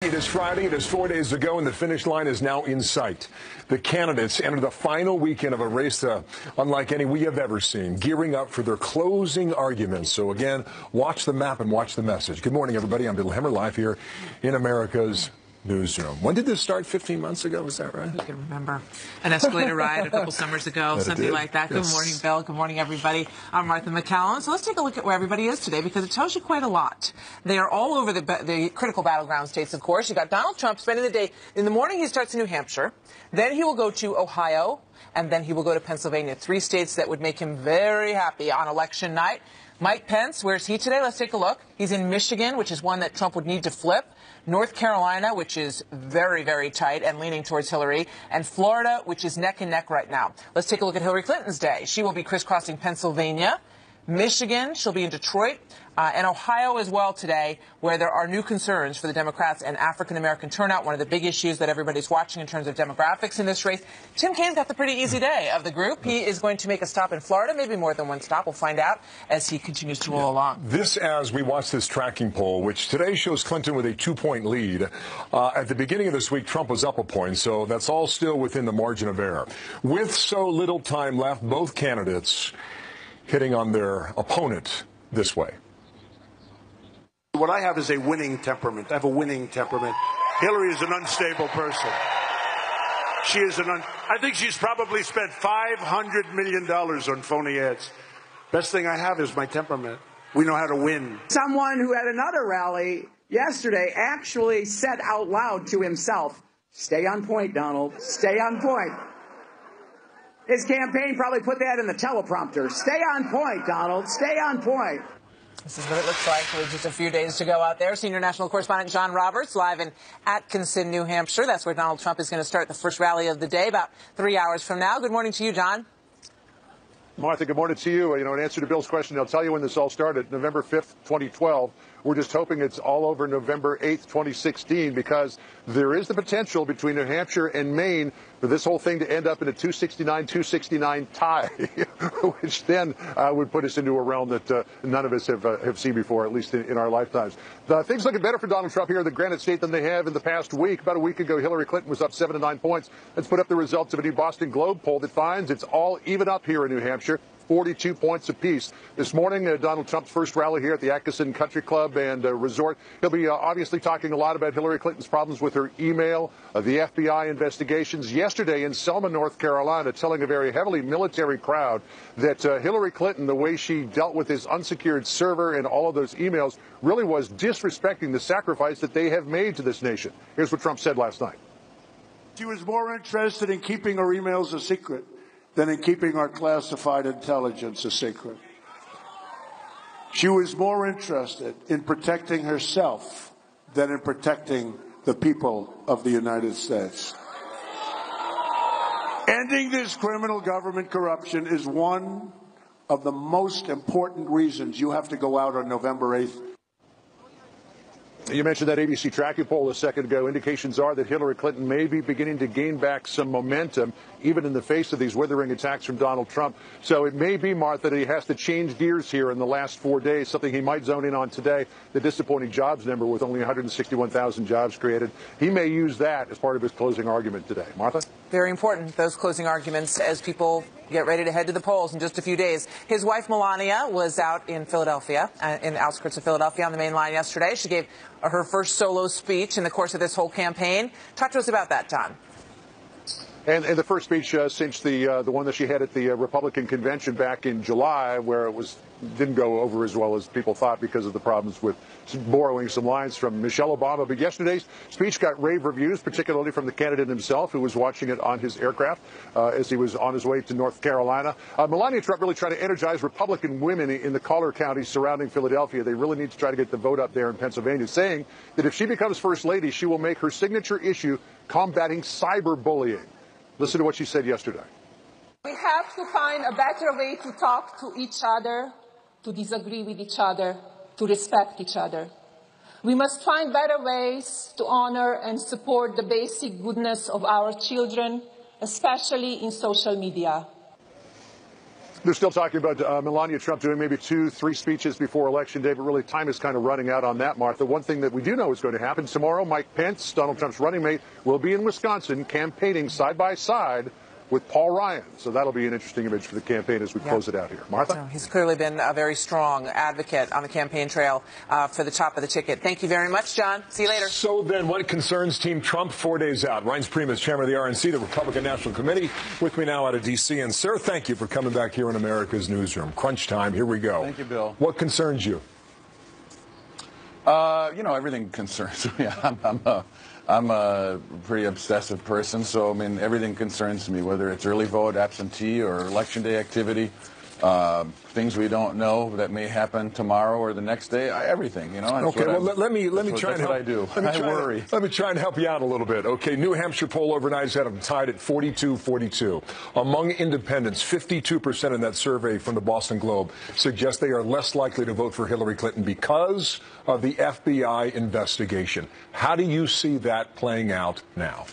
It is Friday. It is 4 days ago, and the finish line is now in sight. The candidates enter the final weekend of a race unlike any we have ever seen, gearing up for their closing arguments. So again, watch the map and watch the message. Good morning, everybody. I'm Bill Hemmer, live here in America's newsroom. When did this start? 15 months ago? Was that right? You can remember an escalator ride a couple summers ago, something like that. Yes. Good morning, Bill. Good morning, everybody. I'm Martha McCallum. So let's take a look at where everybody is today, because it tells you quite a lot. They are all over the critical battleground states, of course. You got Donald Trump spending the day. In the morning, he starts in New Hampshire. Then he will go to Ohio, and then he will go to Pennsylvania. 3 states that would make him very happy on election night. Mike Pence, where's he today? Let's take a look. He's in Michigan, which is one that Trump would need to flip. North Carolina, which is very, very tight and leaning towards Hillary. And Florida, which is neck and neck right now. Let's take a look at Hillary Clinton's day. She will be crisscrossing Pennsylvania, Michigan, she'll be in Detroit, and Ohio as well today, where there are new concerns for the Democrats and African-American turnout, one of the big issues that everybody's watching in terms of demographics in this race. Tim Kaine's got the pretty easy day of the group. He is going to make a stop in Florida, maybe more than one stop. We'll find out as he continues to roll along. This as we watch this tracking poll, which today shows Clinton with a 2-point lead. At the beginning of this week, Trump was up a point, so that's all still within the margin of error. With so little time left, both candidates hitting on their opponent this way. What I have is a winning temperament. I have a winning temperament. Hillary is an unstable person. She is I think she's probably spent $500 million on phony ads. Best thing I have is my temperament. We know how to win. Someone who had another rally yesterday actually said out loud to himself, "Stay on point, Donald. Stay on point." His campaign probably put that in the teleprompter. Stay on point, Donald. Stay on point. This is what it looks like with just a few days to go out there. Senior national correspondent John Roberts live in Atkinson, New Hampshire. That's where Donald Trump is going to start the first rally of the day about 3 hours from now. Good morning to you, John. Martha, good morning to you. In answer to Bill's question, I'll tell you when this all started, November 5th, 2012. We're just hoping it's all over November 8th, 2016, because there is the potential between New Hampshire and Maine for this whole thing to end up in a 269-269 tie, which then would put us into a realm that none of us have seen before, at least in our lifetimes. Things looking better for Donald Trump here in the Granite State than they have in the past week. About a week ago, Hillary Clinton was up 7 to 9 points. Let's put up the results of a new Boston Globe poll that finds it's all even up here in New Hampshire. 42 points apiece. This morning, Donald Trump's first rally here at the Atkinson Country Club and Resort. He'll be obviously talking a lot about Hillary Clinton's problems with her email, the FBI investigations. Yesterday in Selma, North Carolina, telling a very heavily military crowd that Hillary Clinton, the way she dealt with his unsecured server and all of those emails, really was disrespecting the sacrifice that they have made to this nation. Here's what Trump said last night. She was more interested in keeping her emails a secret than in keeping our classified intelligence a secret. She was more interested in protecting herself than in protecting the people of the United States. Ending this criminal government corruption is one of the most important reasons you have to go out on November 8th. You mentioned that ABC tracking poll a second ago. Indications are that Hillary Clinton may be beginning to gain back some momentum, even in the face of these withering attacks from Donald Trump. So it may be, Martha, that he has to change gears here in the last 4 days, something he might zone in on today, the disappointing jobs number with only 161,000 jobs created. He may use that as part of his closing argument today. Martha? Very important, those closing arguments, as people get ready to head to the polls in just a few days. His wife, Melania, was out in Philadelphia, in the outskirts of Philadelphia on the main line yesterday. She gave her first solo speech in the course of this whole campaign. Talk to us about that, John. And the first speech since the one that she had at the Republican convention back in July, where it didn't go over as well as people thought because of the problems with borrowing some lines from Michelle Obama. But yesterday's speech got rave reviews, particularly from the candidate himself, who was watching it on his aircraft as he was on his way to North Carolina. Melania Trump really trying to energize Republican women in the collar counties surrounding Philadelphia. They really need to try to get the vote up there in Pennsylvania, saying that if she becomes first lady, she will make her signature issue combating cyberbullying. Listen to what she said yesterday. We have to find a better way to talk to each other, to disagree with each other, to respect each other. We must find better ways to honor and support the basic goodness of our children, especially in social media. They're still talking about Melania Trump doing maybe 2-3 speeches before Election Day, but really time is kind of running out on that, Martha. One thing that we do know is going to happen tomorrow, Mike Pence, Donald Trump's running mate, will be in Wisconsin campaigning side by side with Paul Ryan. So that'll be an interesting image for the campaign as we close it out here. Martha? So he's clearly been a very strong advocate on the campaign trail for the top of the ticket. Thank you very much, John. See you later. So then what concerns Team Trump 4 days out? Reince Priebus, chairman of the RNC, the Republican National Committee, with me now out of D.C. And, sir, thank you for coming back here in America's Newsroom. Crunch time. Here we go. Thank you, Bill. What concerns you? Everything concerns me. I'm a pretty obsessive person, so, I mean, everything concerns me, whether it's early vote, absentee, or Election Day activity, things we don't know that may happen tomorrow or the next day, everything, Okay, well, let me try and help. I do. I worry. Let me try and help you out a little bit. Okay, New Hampshire poll overnight has had them tied at 42-42. Among independents, 52% in that survey from the Boston Globe suggest they are less likely to vote for Hillary Clinton because of the FBI investigation. How do you see that playing out now?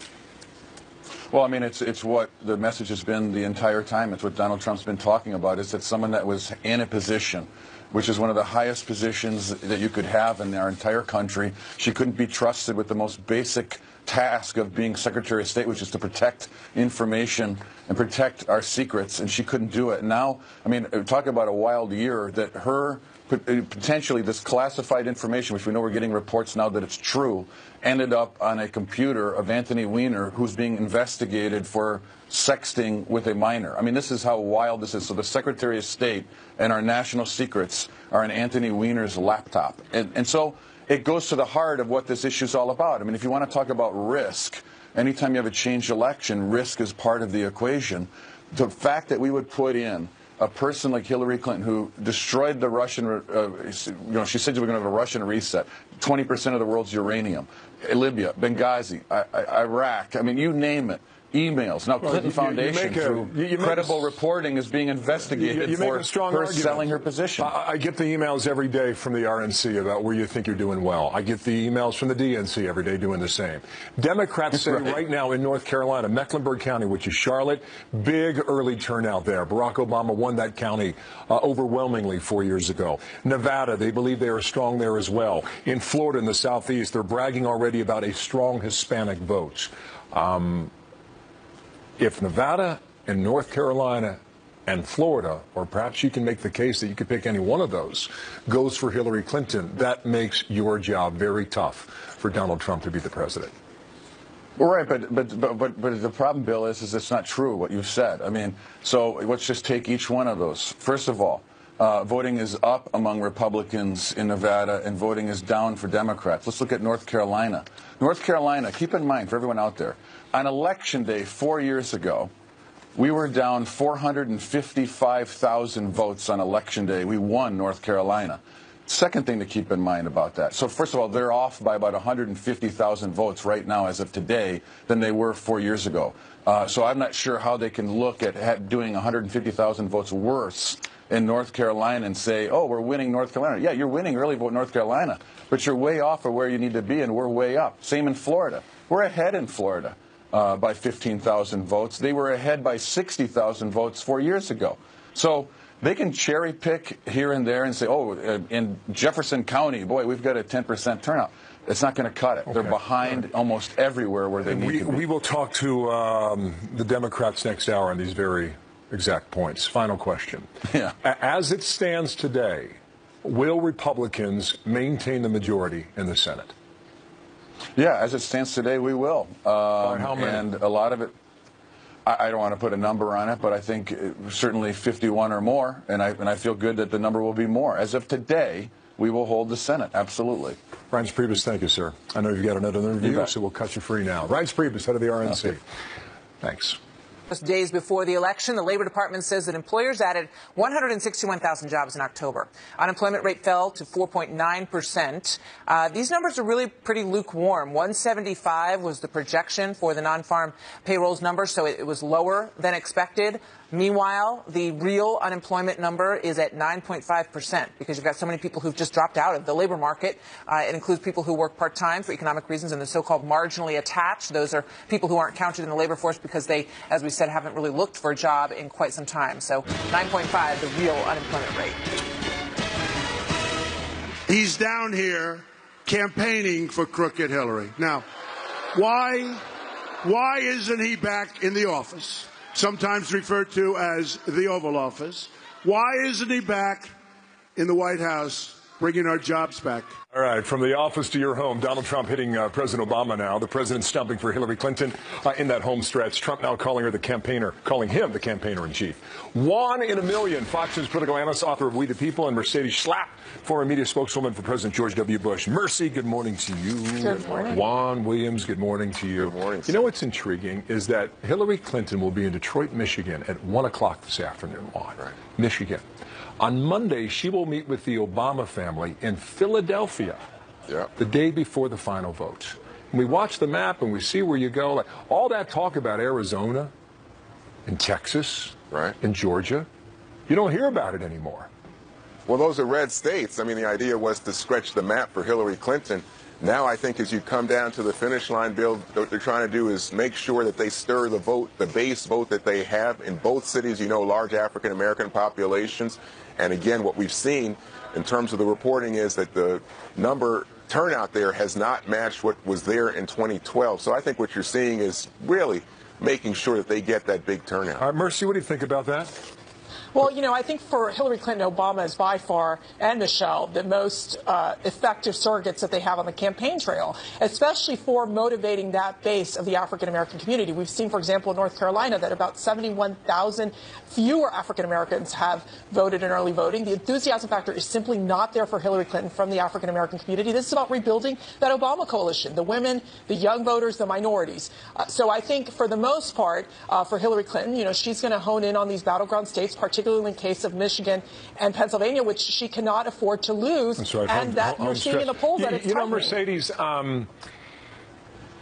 Well, I mean, it's what the message has been the entire time. It's what Donald Trump's been talking about, is that someone that was in a position, which is one of the highest positions that you could have in our entire country, she couldn't be trusted with the most basic task of being Secretary of State, which is to protect information and protect our secrets, and she couldn't do it. Now, I mean, talk about a wild year that her potentially this classified information, which we know we're getting reports now that it's true, ended up on a computer of Anthony Weiner, who's being investigated for sexting with a minor. I mean, this is how wild this is. So the Secretary of State and our national secrets are on Anthony Weiner's laptop. And so it goes to the heart of what this issue is all about. I mean, if you want to talk about risk, anytime you have a changed election, risk is part of the equation. The fact that we would put in a person like Hillary Clinton, who destroyed the Russian, she said we were going to have a Russian reset, 20% of the world's uranium, Libya, Benghazi, Iraq, I mean, you name it. Emails. Now, Clinton Foundation, through credible reporting, is being investigated for her selling her position. I get the emails every day from the RNC about where you think you're doing well. I get the emails from the DNC every day doing the same. Democrats say right now in North Carolina, Mecklenburg County, which is Charlotte, big early turnout there. Barack Obama won that county overwhelmingly 4 years ago. Nevada, they believe they are strong there as well. In Florida, in the southeast, they're bragging already about a strong Hispanic vote. If Nevada and North Carolina and Florida, or perhaps you can make the case that you could pick any one of those, goes for Hillary Clinton, that makes your job very tough for Donald Trump to be the president. Well, right, but the problem, Bill, is it's not true what you've said. I mean, so let's just take each one of those. First of all, voting is up among Republicans in Nevada, and voting is down for Democrats. Let's look at North Carolina. North Carolina, keep in mind, for everyone out there, on Election Day 4 years ago, we were down 455,000 votes on Election Day. We won North Carolina. Second thing to keep in mind about that. So first of all, they're off by about 150,000 votes right now as of today than they were 4 years ago. So I'm not sure how they can look at doing 150,000 votes worse in North Carolina and say, oh, we're winning North Carolina. Yeah, you're winning early vote North Carolina, but you're way off of where you need to be, and we're way up. Same in Florida. We're ahead in Florida by 15,000 votes. They were ahead by 60,000 votes 4 years ago. So they can cherry pick here and there and say, oh, in Jefferson County, boy, we've got a 10% turnout. It's not going to cut it. Okay. They're behind almost everywhere where they need to be. We will talk to the Democrats next hour on these very exact points. Final question. Yeah. As it stands today, will Republicans maintain the majority in the Senate? Yeah, as it stands today, we will. How many? And a lot of it, I don't want to put a number on it, but I think certainly 51 or more, and I feel good that the number will be more. As of today, we will hold the Senate, absolutely. Reince Priebus, thank you, sir. I know you've got another interview, so we'll cut you free now. Reince Priebus, head of the RNC. Okay. Thanks. Just days before the election, the Labor Department says that employers added 161,000 jobs in October. Unemployment rate fell to 4.9%. These numbers are really pretty lukewarm. 175 was the projection for the non-farm payrolls number, so it was lower than expected. Meanwhile, the real unemployment number is at 9.5% because you've got so many people who've just dropped out of the labor market. It includes people who work part-time for economic reasons and the so-called marginally attached. Those are people who aren't counted in the labor force because they, as we said, haven't really looked for a job in quite some time. So 9.5, the real unemployment rate. He's down here campaigning for crooked Hillary. Now, why isn't he back in the office, sometimes referred to as the Oval Office? Why isn't he back in the White House bringing our jobs back? All right, from the office to your home, Donald Trump hitting President Obama now. The president stumping for Hillary Clinton in that home stretch. Trump now calling him the campaigner-in-chief. One in a million, Fox News political analyst, author of We the People, and Mercedes Schlapp, former media spokeswoman for President George W. Bush. Mercy, good morning to you. Good morning. Juan Williams, good morning to you. Good morning. You know what's intriguing is that Hillary Clinton will be in Detroit, Michigan at 1 o'clock this afternoon, Juan. Right. Michigan. On Monday, she will meet with the Obama family in Philadelphia. Yeah. The day before the final vote. And we watch the map and we see where you go. Like, all that talk about Arizona and Texas Right. and Georgia, you don't hear about it anymore. Well, those are red states. I mean, the idea was to stretch the map for Hillary Clinton. Now I think as you come down to the finish line, Bill, what they're trying to do is make sure that they stir the vote, the base vote that they have in both cities, you know, large African-American populations. And again, what we've seen in terms of the reporting is that the turnout there has not matched what was there in 2012. So I think what you're seeing is really making sure that they get that big turnout. Mercy, what do you think about that? Well, you know, I think for Hillary Clinton, Obama is by far, and Michelle, the most effective surrogates that they have on the campaign trail, especially for motivating that base of the African-American community. We've seen, for example, in North Carolina that about 71,000 fewer African-Americans have voted in early voting. The enthusiasm factor is simply not there for Hillary Clinton from the African-American community. This is about rebuilding that Obama coalition, the women, the young voters, the minorities. So I think for the most part, for Hillary Clinton, you know, she's going to hone in on these battleground states, particularly in case of Michigan and Pennsylvania, which she cannot afford to lose. That's right. And that you're seeing in the polls that it's You know, tightening. Mercedes,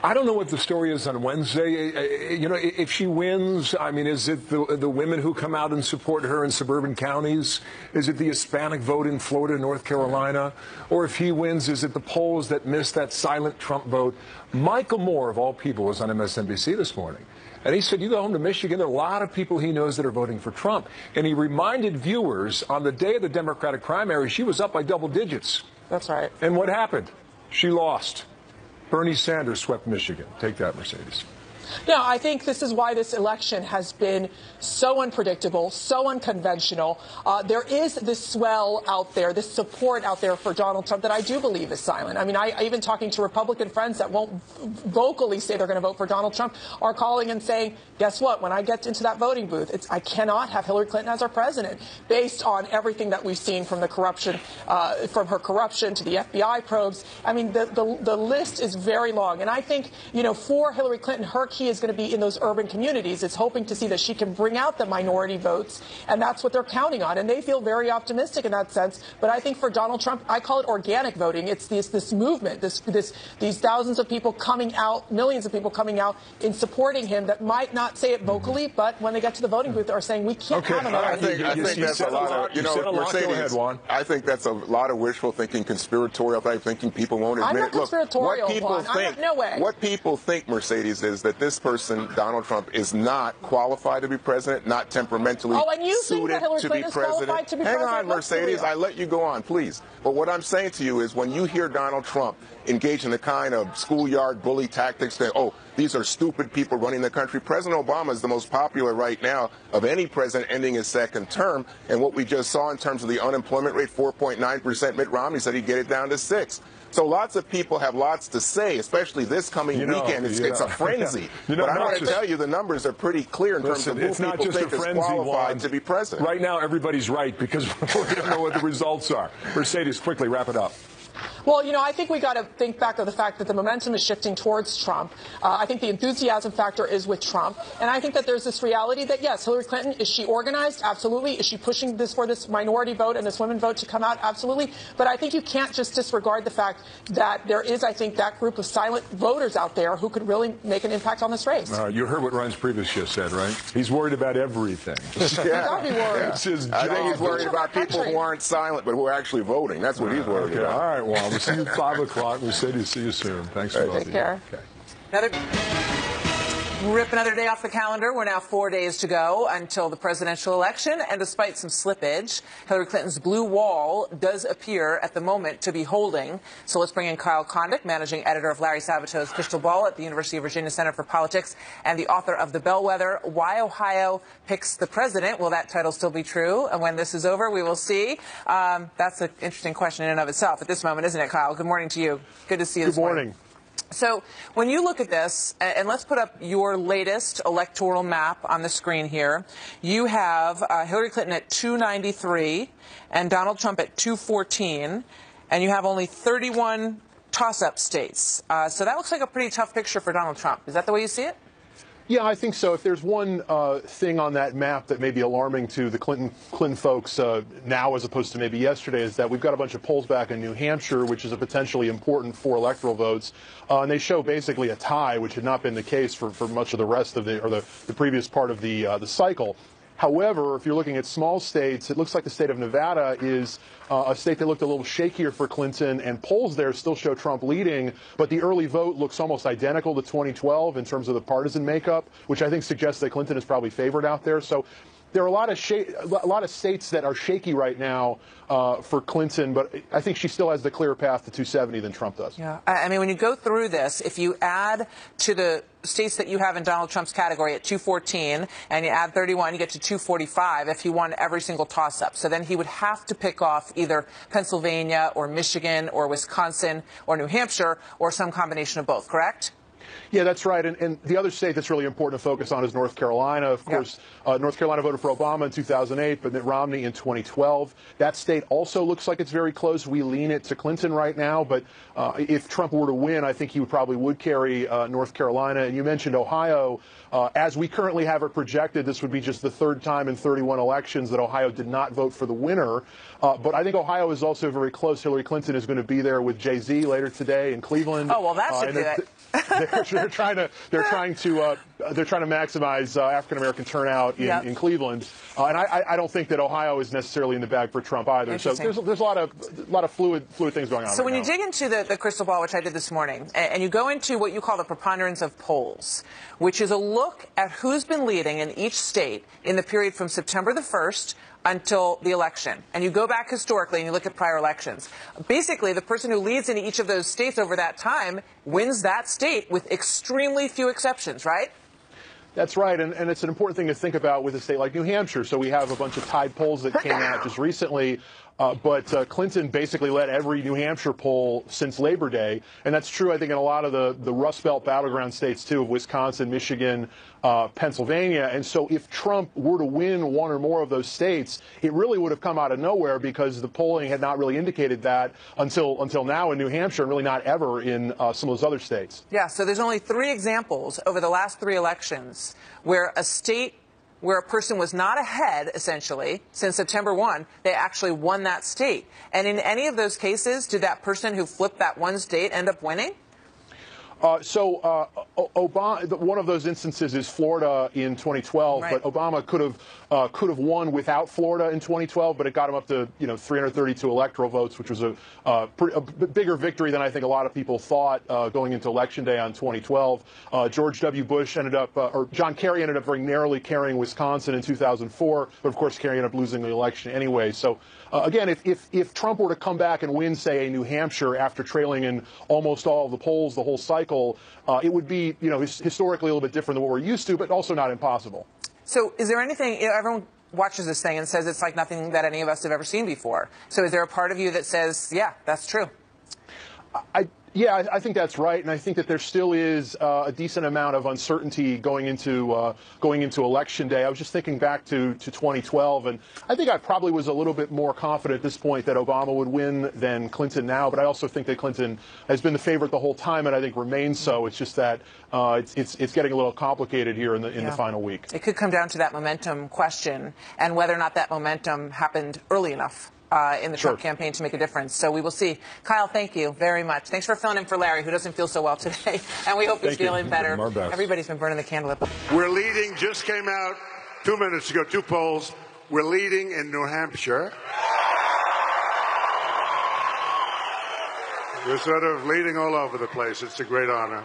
I don't know what the story is on Wednesday. You know, if she wins, I mean, is it the women who come out and support her in suburban counties? Is it the Hispanic vote in Florida and North Carolina? Or if he wins, is it the polls that missed that silent Trump vote? Michael Moore, of all people, was on MSNBC this morning. And he said, you go home to Michigan, there are a lot of people he knows that are voting for Trump. And he reminded viewers on the day of the Democratic primary, she was up by double digits. That's right. And what happened? She lost. Bernie Sanders swept Michigan. Take that, Mercedes. No, I think this is why this election has been so unpredictable, so unconventional. There is this swell out there, this support out there for Donald Trump that I do believe is silent. I mean, I even talking to Republican friends that won't vocally say they're going to vote for Donald Trump are calling and saying, guess what? When I get into that voting booth, I cannot have Hillary Clinton as our president based on everything that we've seen from the corruption, from her corruption to the FBI probes. I mean, the list is very long. And I think, you know, for Hillary Clinton, her key is going to be in those urban communities. It's hoping to see that she can bring out the minority votes, and that's what they're counting on. And they feel very optimistic in that sense. But I think for Donald Trump, I call it organic voting. It's this movement, these thousands of people coming out, millions of people coming out in supporting him that might not say it vocally, but when they get to the voting booth, are saying we can't have another. I think that's a lot of, you know, Mercedes, I think that's a lot of wishful thinking, conspiratorial type thinking. People won't admit I'm not it. Look, conspiratorial, what people think, no way. What people think, Mercedes, is that this person, Donald Trump, is not qualified to be president, not temperamentally suited to be president. Hang on, Mercedes, I let you go on, please. But what I'm saying to you is when you hear Donald Trump engage in the kind of schoolyard bully tactics that, oh, these are stupid people running the country. President Obama is the most popular right now of any president ending his second term. And what we just saw in terms of the unemployment rate, 4.9%, Mitt Romney said he'd get it down to 6%. So lots of people have lots to say, especially this coming weekend. It's a frenzy. But I'm going to tell you the numbers are pretty clear in terms of who people think is qualified to be president. Right now, everybody's right because we don't know what the results are. Mercedes, quickly wrap it up. Well, you know, I think we got to think back to the fact that the momentum is shifting towards Trump. I think the enthusiasm factor is with Trump. And I think that there's this reality that, yes, Hillary Clinton, is she organized? Absolutely. Is she pushing this for this minority vote and this women vote to come out? Absolutely. But I think you can't just disregard the fact that there is, I think, that group of silent voters out there who could really make an impact on this race. You heard what Reince Priebus just said, right? He's worried about everything. Yeah. Gotta be worried. That's his job. I think he's worried about people who aren't silent but who are actually voting. That's what he's worried about. All right, well, we'll see you at 5 o'clock. We said see you soon. Thanks for Take care. Okay. Rip another day off the calendar. We're now 4 days to go until the presidential election, and despite some slippage, Hillary Clinton's blue wall does appear at the moment to be holding. So let's bring in Kyle Kondik, managing editor of Larry Sabato's Crystal Ball at the University of Virginia Center for Politics and the author of The Bellwether, Why Ohio Picks the President. Will that title still be true? And when this is over, we will see. That's an interesting question in and of itself at this moment, isn't it, Kyle? Good morning to you. Good to see you this morning. So when you look at this, and let's put up your latest electoral map on the screen here, you have Hillary Clinton at 293 and Donald Trump at 214, and you have only 31 toss-up states. So that looks like a pretty tough picture for Donald Trump. Is that the way you see it? Yeah, I think so. If there's one thing on that map that may be alarming to the Clinton folks now as opposed to maybe yesterday is that we've got a bunch of polls back in New Hampshire, which is a potentially important for electoral votes. And they show basically a tie, which had not been the case for much of the rest of the previous part of the cycle. However, if you're looking at small states, it looks like the state of Nevada is a state that looked a little shakier for Clinton, and polls there still show Trump leading, but the early vote looks almost identical to 2012 in terms of the partisan makeup, which I think suggests that Clinton is probably favored out there. So there are a lot of states that are shaky right now for Clinton, but I think she still has the clearer path to 270 than Trump does. Yeah. I mean, when you go through this, if you add to the states that you have in Donald Trump's category at 214 and you add 31, you get to 245 if he won every single toss-up. So then he would have to pick off either Pennsylvania or Michigan or Wisconsin or New Hampshire or some combination of both, correct? Yeah, that's right. And the other state that's really important to focus on is North Carolina. Of course, North Carolina voted for Obama in 2008, but Mitt Romney in 2012. That state also looks like it's very close. We lean it to Clinton right now, but if Trump were to win, I think he probably would carry North Carolina. And you mentioned Ohio. As we currently have it projected, this would be just the third time in 31 elections that Ohio did not vote for the winner. But I think Ohio is also very close. Hillary Clinton is going to be there with Jay-Z later today in Cleveland. Oh, well, that should do it. They're trying to maximize African American turnout in Cleveland, and I don't think that Ohio is necessarily in the bag for Trump either. So there's a lot of fluid things going on. So when you dig into the crystal ball, which I did this morning, and you go into what you call the preponderance of polls, which is a look at who's been leading in each state in the period from September the 1st until the election. And you go back historically and you look at prior elections. Basically, the person who leads in each of those states over that time wins that state with extremely few exceptions, right? That's right, and it's an important thing to think about with a state like New Hampshire. So we have a bunch of tied polls that came out just recently, but Clinton basically led every New Hampshire poll since Labor Day, and that's true, I think, in a lot of the Rust Belt battleground states, too, of Wisconsin, Michigan, Pennsylvania. And so if Trump were to win one or more of those states, it really would have come out of nowhere because the polling had not really indicated that until now in New Hampshire and really not ever in some of those other states. Yeah, so there's only 3 examples over the last 3 elections where a state where a person was not ahead, essentially, since September 1, they actually won that state. And in any of those cases, did that person who flipped that one state end up winning? Obama, one of those instances is Florida in 2012, right. But Obama could have won without Florida in 2012, but it got him up to 332 electoral votes, which was a bigger victory than I think a lot of people thought going into Election Day on 2012. George W. Bush or John Kerry ended up very narrowly carrying Wisconsin in 2004, but of course Kerry ended up losing the election anyway. So again, if Trump were to come back and win, say, a New Hampshire after trailing in almost all of the polls the whole cycle, it would be, historically a little bit different than what we're used to, but also not impossible. So is there anything, everyone watches this thing and says it's like nothing that any of us have ever seen before. So is there a part of you that says, yeah, that's true? Yeah, I think that's right, and I think that there still is a decent amount of uncertainty going into Election Day. I was just thinking back to 2012, and I think I probably was a little bit more confident at this point that Obama would win than Clinton now, but I also think that Clinton has been the favorite the whole time, and I think remains so. It's just that it's getting a little complicated here in the final week. It could come down to that momentum question and whether or not that momentum happened early enough in the Trump campaign to make a difference. So we will see. Kyle, thank you very much. Thanks for filling in for Larry, who doesn't feel so well today. And we hope he's feeling better. Everybody's been burning the candle at the... We're leading, just came out 2 minutes ago, 2 polls. We're leading in New Hampshire. We're sort of leading all over the place. It's a great honor.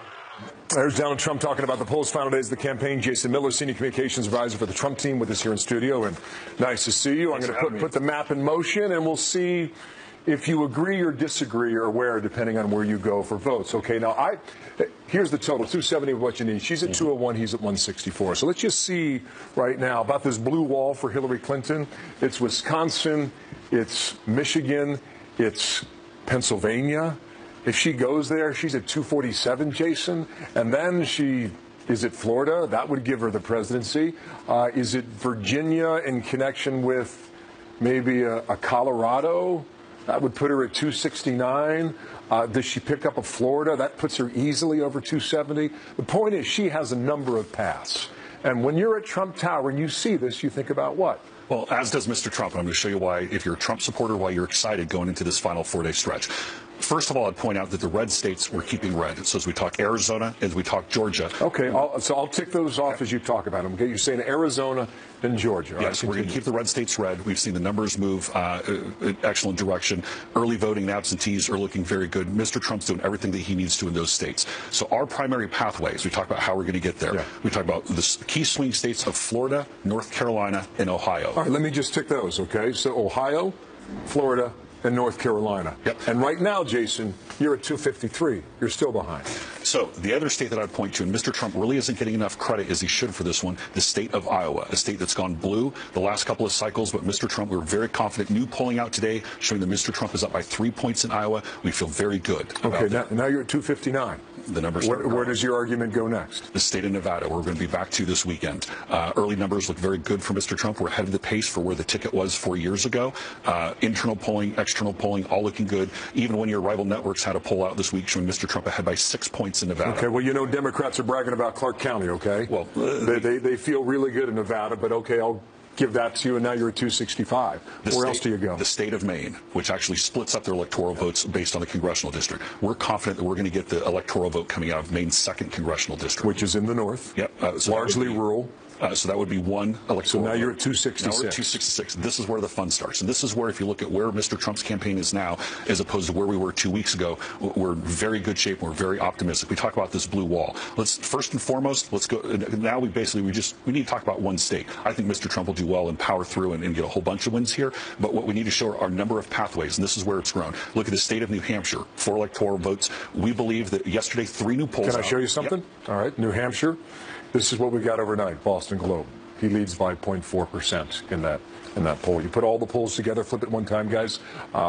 There's Donald Trump talking about the polls, final days of the campaign. Jason Miller, Senior Communications Advisor for the Trump team, with us here in studio. And nice to see you. I'm going to put the map in motion, and we'll see if you agree or disagree or where, depending on where you go for votes. Okay, now, here's the total, 270 of what you need. She's at 201, he's at 164. So let's just see right now about this blue wall for Hillary Clinton. It's Wisconsin, it's Michigan, it's Pennsylvania. If she goes there, she's at 247, Jason. And then is it Florida? That would give her the presidency. Is it Virginia in connection with maybe a Colorado? That would put her at 269. Does she pick up a Florida? That puts her easily over 270. The point is, she has a number of paths. And when you're at Trump Tower and you see this, you think about what? Well, as does Mr. Trump. And I'm going to show you why, if you're a Trump supporter, why you're excited going into this final 4-day stretch. First of all, I'd point out that the red states we're keeping red. So as we talk Arizona, as we talk Georgia. Okay, so I'll tick those off as you talk about them. Okay, you're saying Arizona and Georgia. Yes, we're going to keep the red states red. We've seen the numbers move in excellent direction. Early voting and absentees are looking very good. Mr. Trump's doing everything that he needs to in those states. So our primary pathways, we talk about how we're going to get there. Yeah. We talk about the key swing states of Florida, North Carolina, and Ohio. All right, let me just tick those, okay? So Ohio, Florida, and North Carolina. Yep. And right now, Jason, you're at 253. You're still behind. So the other state that I'd point to, and Mr. Trump really isn't getting enough credit as he should for this one, the state of Iowa, a state that's gone blue the last couple of cycles. But Mr. Trump, we're very confident. New polling out today showing that Mr. Trump is up by 3 points in Iowa. We feel very good. Okay, now you're at 259. The numbers. Where does your argument go next? The state of Nevada, we're going to be back to this weekend. Early numbers look very good for Mr. Trump. We're ahead of the pace for where the ticket was 4 years ago. Internal polling, external polling, all looking good. Even when your rival networks had a poll out this week showing Mr. Trump ahead by 6 points in Nevada. Okay, well, you know Democrats are bragging about Clark County, okay? Well, they feel really good in Nevada, but okay, I'll give that to you, and now you're at 265. Where else do you go? The state of Maine, which actually splits up their electoral votes based on the congressional district. We're confident that we're going to get the electoral vote coming out of Maine's 2nd congressional district. Which is in the north. Yep. So largely rural. So that would be one electoral. So now you're at 266. Now we're at 266. This is where the fun starts. And this is where, if you look at where Mr. Trump's campaign is now, as opposed to where we were 2 weeks ago, we're in very good shape. We're very optimistic. We talk about this blue wall. Let's first and foremost, let's go. Now we need to talk about one state. I think Mr. Trump will do well and power through and get a whole bunch of wins here. But what we need to show are a number of pathways, and this is where it's grown. Look at the state of New Hampshire, 4 electoral votes. We believe that yesterday 3 new polls. Can I show you something? Yep. All right, New Hampshire. This is what we got overnight. Boston Globe. He leads by 0.4% in that poll. You put all the polls together, flip it one time, guys,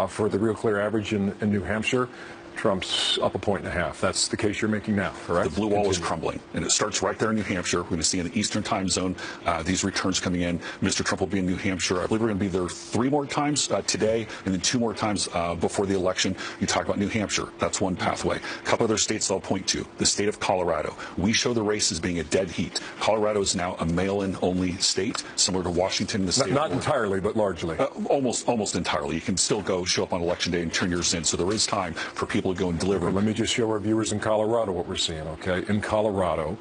for the real clear average in New Hampshire. Trump's up 1.5 points. That's the case you're making now, correct? The blue wall is crumbling, and it starts right there in New Hampshire. We're going to see in the Eastern time zone these returns coming in. Mr. Trump will be in New Hampshire. I believe we're going to be there 3 more times today, and then 2 more times before the election. You talk about New Hampshire. That's one pathway. A couple other states I'll point to. The state of Colorado. We show the race as being a dead heat. Colorado is now a mail-in only state, similar to Washington in the state. Not entirely, but largely. Almost entirely. You can still go show up on election day and turn yours in. So there is time for people to go and deliver. Let me just show our viewers in Colorado what we're seeing, okay? In Colorado,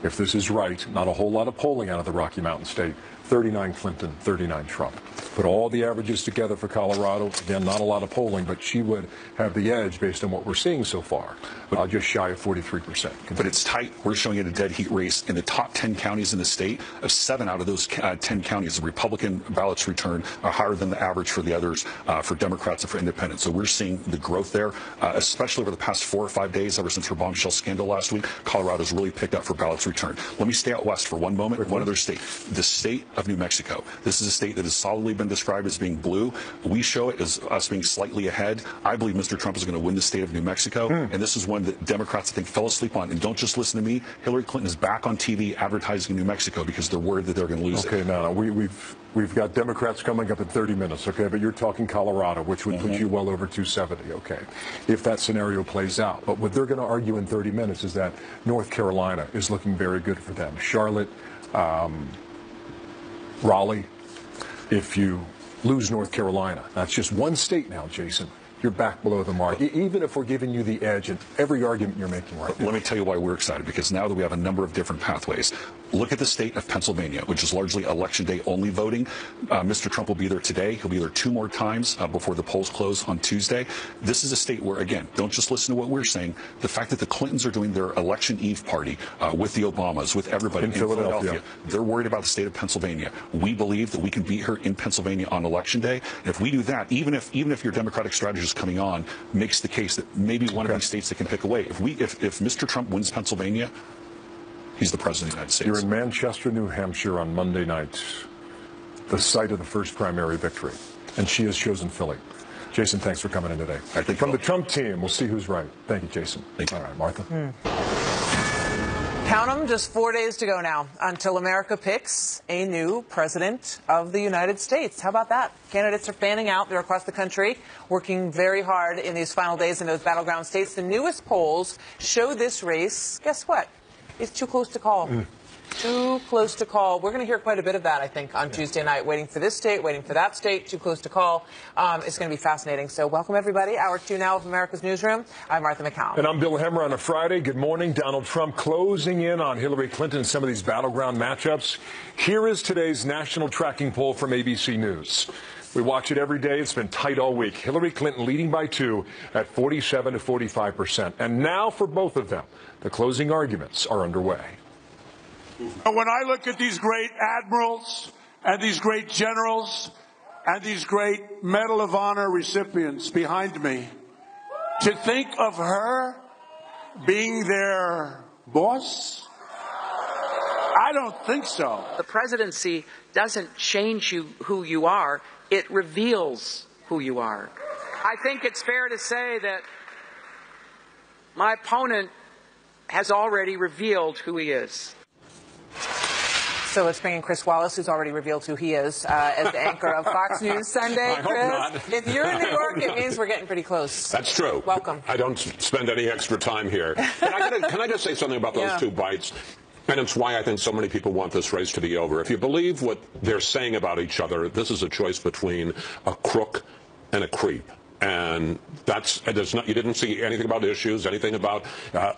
if this is right, not a whole lot of polling out of the Rocky Mountain State. 39 Clinton, 39 Trump. Put all the averages together for Colorado. Again, not a lot of polling, but she would have the edge based on what we're seeing so far. Just shy of 43%. But it's tight. We're showing it a dead heat race. In the top 10 counties in the state, of 7 out of those 10 counties, the Republican ballots return are higher than the average for the others, for Democrats and for independents. So we're seeing the growth there, especially over the past 4 or 5 days, ever since her bombshell scandal last week. Colorado's really picked up for ballots returned. Let me stay out west for one moment. One other state. The state of New Mexico. This is a state that has solidly been described as being blue. We show it as us being slightly ahead. I believe Mr. Trump is going to win the state of New Mexico, and this is one that Democrats, I think, fell asleep on. And don't just listen to me. Hillary Clinton is back on TV advertising New Mexico because they're worried that they're going to lose it. Okay, now we've got Democrats coming up in 30 minutes, okay, but you're talking Colorado, which would put you well over 270, okay, if that scenario plays out. But what they're going to argue in 30 minutes is that North Carolina is looking very good for them. Charlotte, Raleigh, if you lose North Carolina, that's just one state now, Jason. You're back below the mark, even if we're giving you the edge in every argument you're making right now. Let me tell you why we're excited, because now that we have a number of different pathways. Look at the state of Pennsylvania, which is largely election day only voting. Mr. Trump will be there today. He'll be there 2 more times before the polls close on Tuesday. This is a state where, again, don't just listen to what we're saying. The fact that the Clintons are doing their election eve party with the Obamas, with everybody in Philadelphia, they're worried about the state of Pennsylvania. We believe that we can beat her in Pennsylvania on election day. And if we do that, even if your Democratic strategist coming on makes the case that maybe one of these states that can pick away, if Mr. Trump wins Pennsylvania, he's the president of the United States. You're in Manchester, New Hampshire on Monday night, the site of the first primary victory, and she has chosen Philly. Jason, thanks for coming in today. From the Trump team, we'll see who's right. Thank you, Jason. Thank you. All right, Martha. Count them, just 4 days to go now until America picks a new president of the United States. How about that? Candidates are fanning out. They're across the country, working very hard in these final days in those battleground states. The newest polls show this race, guess what? It's too close to call. Too close to call. We're going to hear quite a bit of that, I think, on Tuesday night. Waiting for this state, waiting for that state, too close to call. It's going to be fascinating. So welcome, everybody. Hour 2 now of America's Newsroom. I'm Martha McCallum. And I'm Bill Hemmer on a Friday. Good morning. Donald Trump closing in on Hillary Clinton in some of these battleground matchups. Here is today's national tracking poll from ABC News. We watch it every day. It's been tight all week. Hillary Clinton leading by 2 at 47 to 45%. And now for both of them, the closing arguments are underway. When I look at these great admirals and these great generals and these great Medal of Honor recipients behind me, to think of her being their boss? I don't think so. The presidency doesn't change you who you are. It reveals who you are. I think it's fair to say that my opponent has already revealed who he is. So let's bring in Chris Wallace, who's already revealed who he is as the anchor of Fox News Sunday. I hope not. If you're in New York, it means we're getting pretty close. That's true. Welcome. I don't spend any extra time here. Can I just say something about those 2 bites? And it's why I think so many people want this race to be over. If you believe what they're saying about each other, this is a choice between a crook and a creep. And you didn't see anything about issues, anything about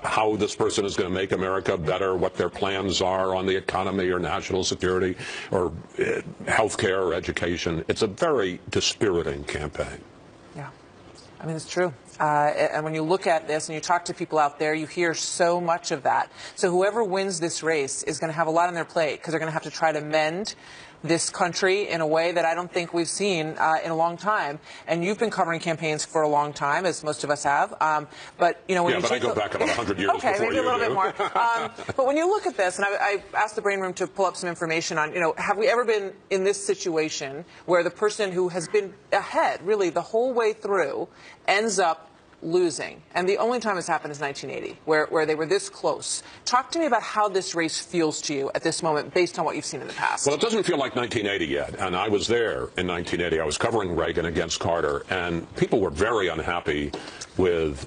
how this person is going to make America better, what their plans are on the economy or national security or health care or education. It's a very dispiriting campaign. Yeah, I mean, it's true. And when you look at this and you talk to people out there, you hear so much of that. So whoever wins this race is going to have a lot on their plate because they're going to have to try to mend this country in a way that I don't think we've seen in a long time. And you've been covering campaigns for a long time, as most of us have. But you know, when I go back about 100 years. Okay, maybe a little bit more. But when you look at this, and I asked the Brain Room to pull up some information on, have we ever been in this situation where the person who has been ahead, really the whole way through, ends up losing? And the only time it's happened is 1980, where they were this close. Talk to me about how this race feels to you at this moment, based on what you've seen in the past. Well, it doesn't feel like 1980 yet, and I was there in 1980. I was covering Reagan against Carter, and people were very unhappy with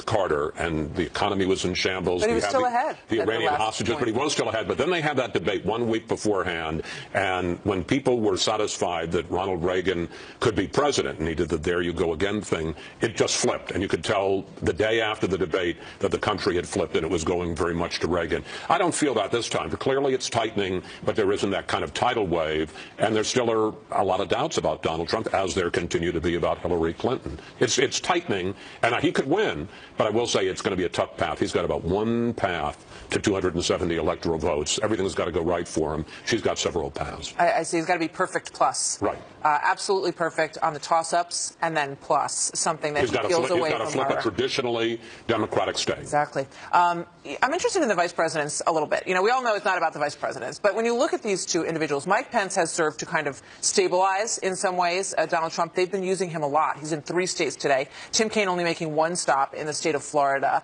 Carter, and the economy was in shambles. But he was still ahead. The Iranian hostages, but he was still ahead. But then they had that debate 1 week beforehand, and when people were satisfied that Ronald Reagan could be president, and he did the there you go again thing, it just flipped. And you could tell the day after the debate that the country had flipped and it was going very much to Reagan. I don't feel that this time. Clearly it's tightening, but there isn't that kind of tidal wave, and there still are a lot of doubts about Donald Trump, as there continue to be about Hillary Clinton. It's tightening, and he could could win, but I will say it's going to be a tough path. He's got about one path to 270 electoral votes. Everything's got to go right for him. She's got several paths. I see. He's got to be perfect plus. Right. Absolutely perfect on the toss-ups, and then plus something that he feels away from her. He's got to flip a traditionally Democratic state. Exactly. I'm interested in the vice presidents a little bit. You know, we all know it's not about the vice presidents, but when you look at these two individuals, Mike Pence has served to kind of stabilize in some ways Donald Trump. They've been using him a lot. He's in 3 states today. Tim Kaine only making 1 stop in the state of Florida.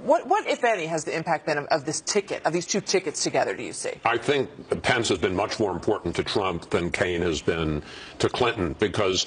What, if any, has the impact been of this ticket, of these 2 tickets together, do you see? I think Pence has been much more important to Trump than Kaine has been to Clinton, because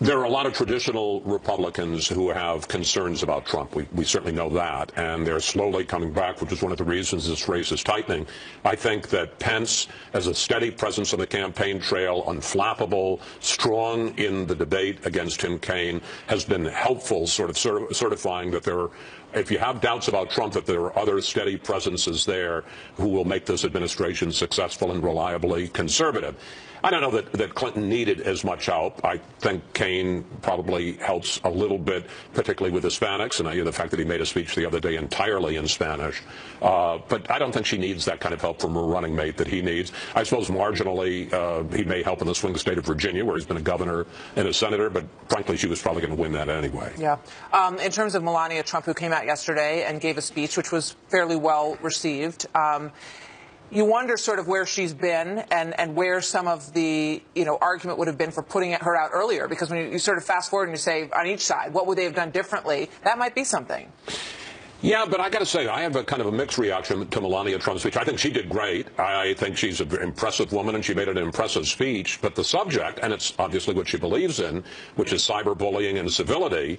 there are a lot of traditional Republicans who have concerns about Trump. We certainly know that, and they're slowly coming back, which is one of the reasons this race is tightening. I think that Pence, as a steady presence on the campaign trail, unflappable, strong in the debate against Tim Kaine, has been helpful, sort of certifying that there are, if you have doubts about Trump, that there are other steady presences there who will make this administration successful and reliably conservative. I don't know that Clinton needed as much help. I think Kaine probably helps a little bit, particularly with Hispanics, and the fact that he made a speech the other day entirely in Spanish. But I don't think she needs that kind of help from her running mate that he needs. I suppose marginally he may help in the swing state of Virginia, where he's been a governor and a senator, but frankly, she was probably going to win that anyway. Yeah. In terms of Melania Trump, who came out yesterday and gave a speech which was fairly well received, you wonder sort of where she's been and where some of the argument would have been for putting her out earlier, because when you sort of fast forward and you say on each side what would they have done differently, that might be something. Yeah, but I got to say, I have a kind of a mixed reaction to Melania Trump's speech. I think she did great. I think she's an impressive woman, and she made an impressive speech. But the subject, and it's obviously what she believes in, which is cyberbullying and civility,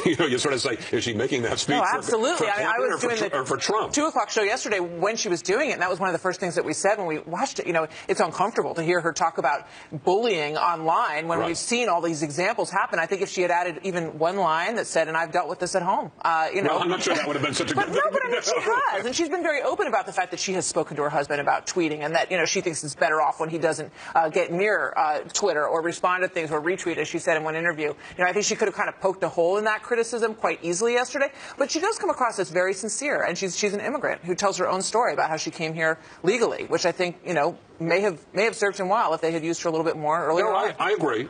you sort of say, is she making that speech absolutely. I was doing for Trump? 2 o'clock show yesterday when she was doing it, and that was one of the first things that we said when we watched it. It's uncomfortable to hear her talk about bullying online when we've seen all these examples happen. I think if she had added even one line that said, and I've dealt with this at home, Well, I'm not sure that would have been such a good thing. No, but I mean, she has. And she's been very open about the fact that she has spoken to her husband about tweeting, and that, she thinks it's better off when he doesn't get near Twitter or respond to things or retweet, as she said in one interview. I think she could have kind of poked a hole in that criticism quite easily yesterday, but she does come across as very sincere, and she's an immigrant who tells her own story about how she came here legally, which I think may have served him well if they had used her a little bit more earlier. No, I agree.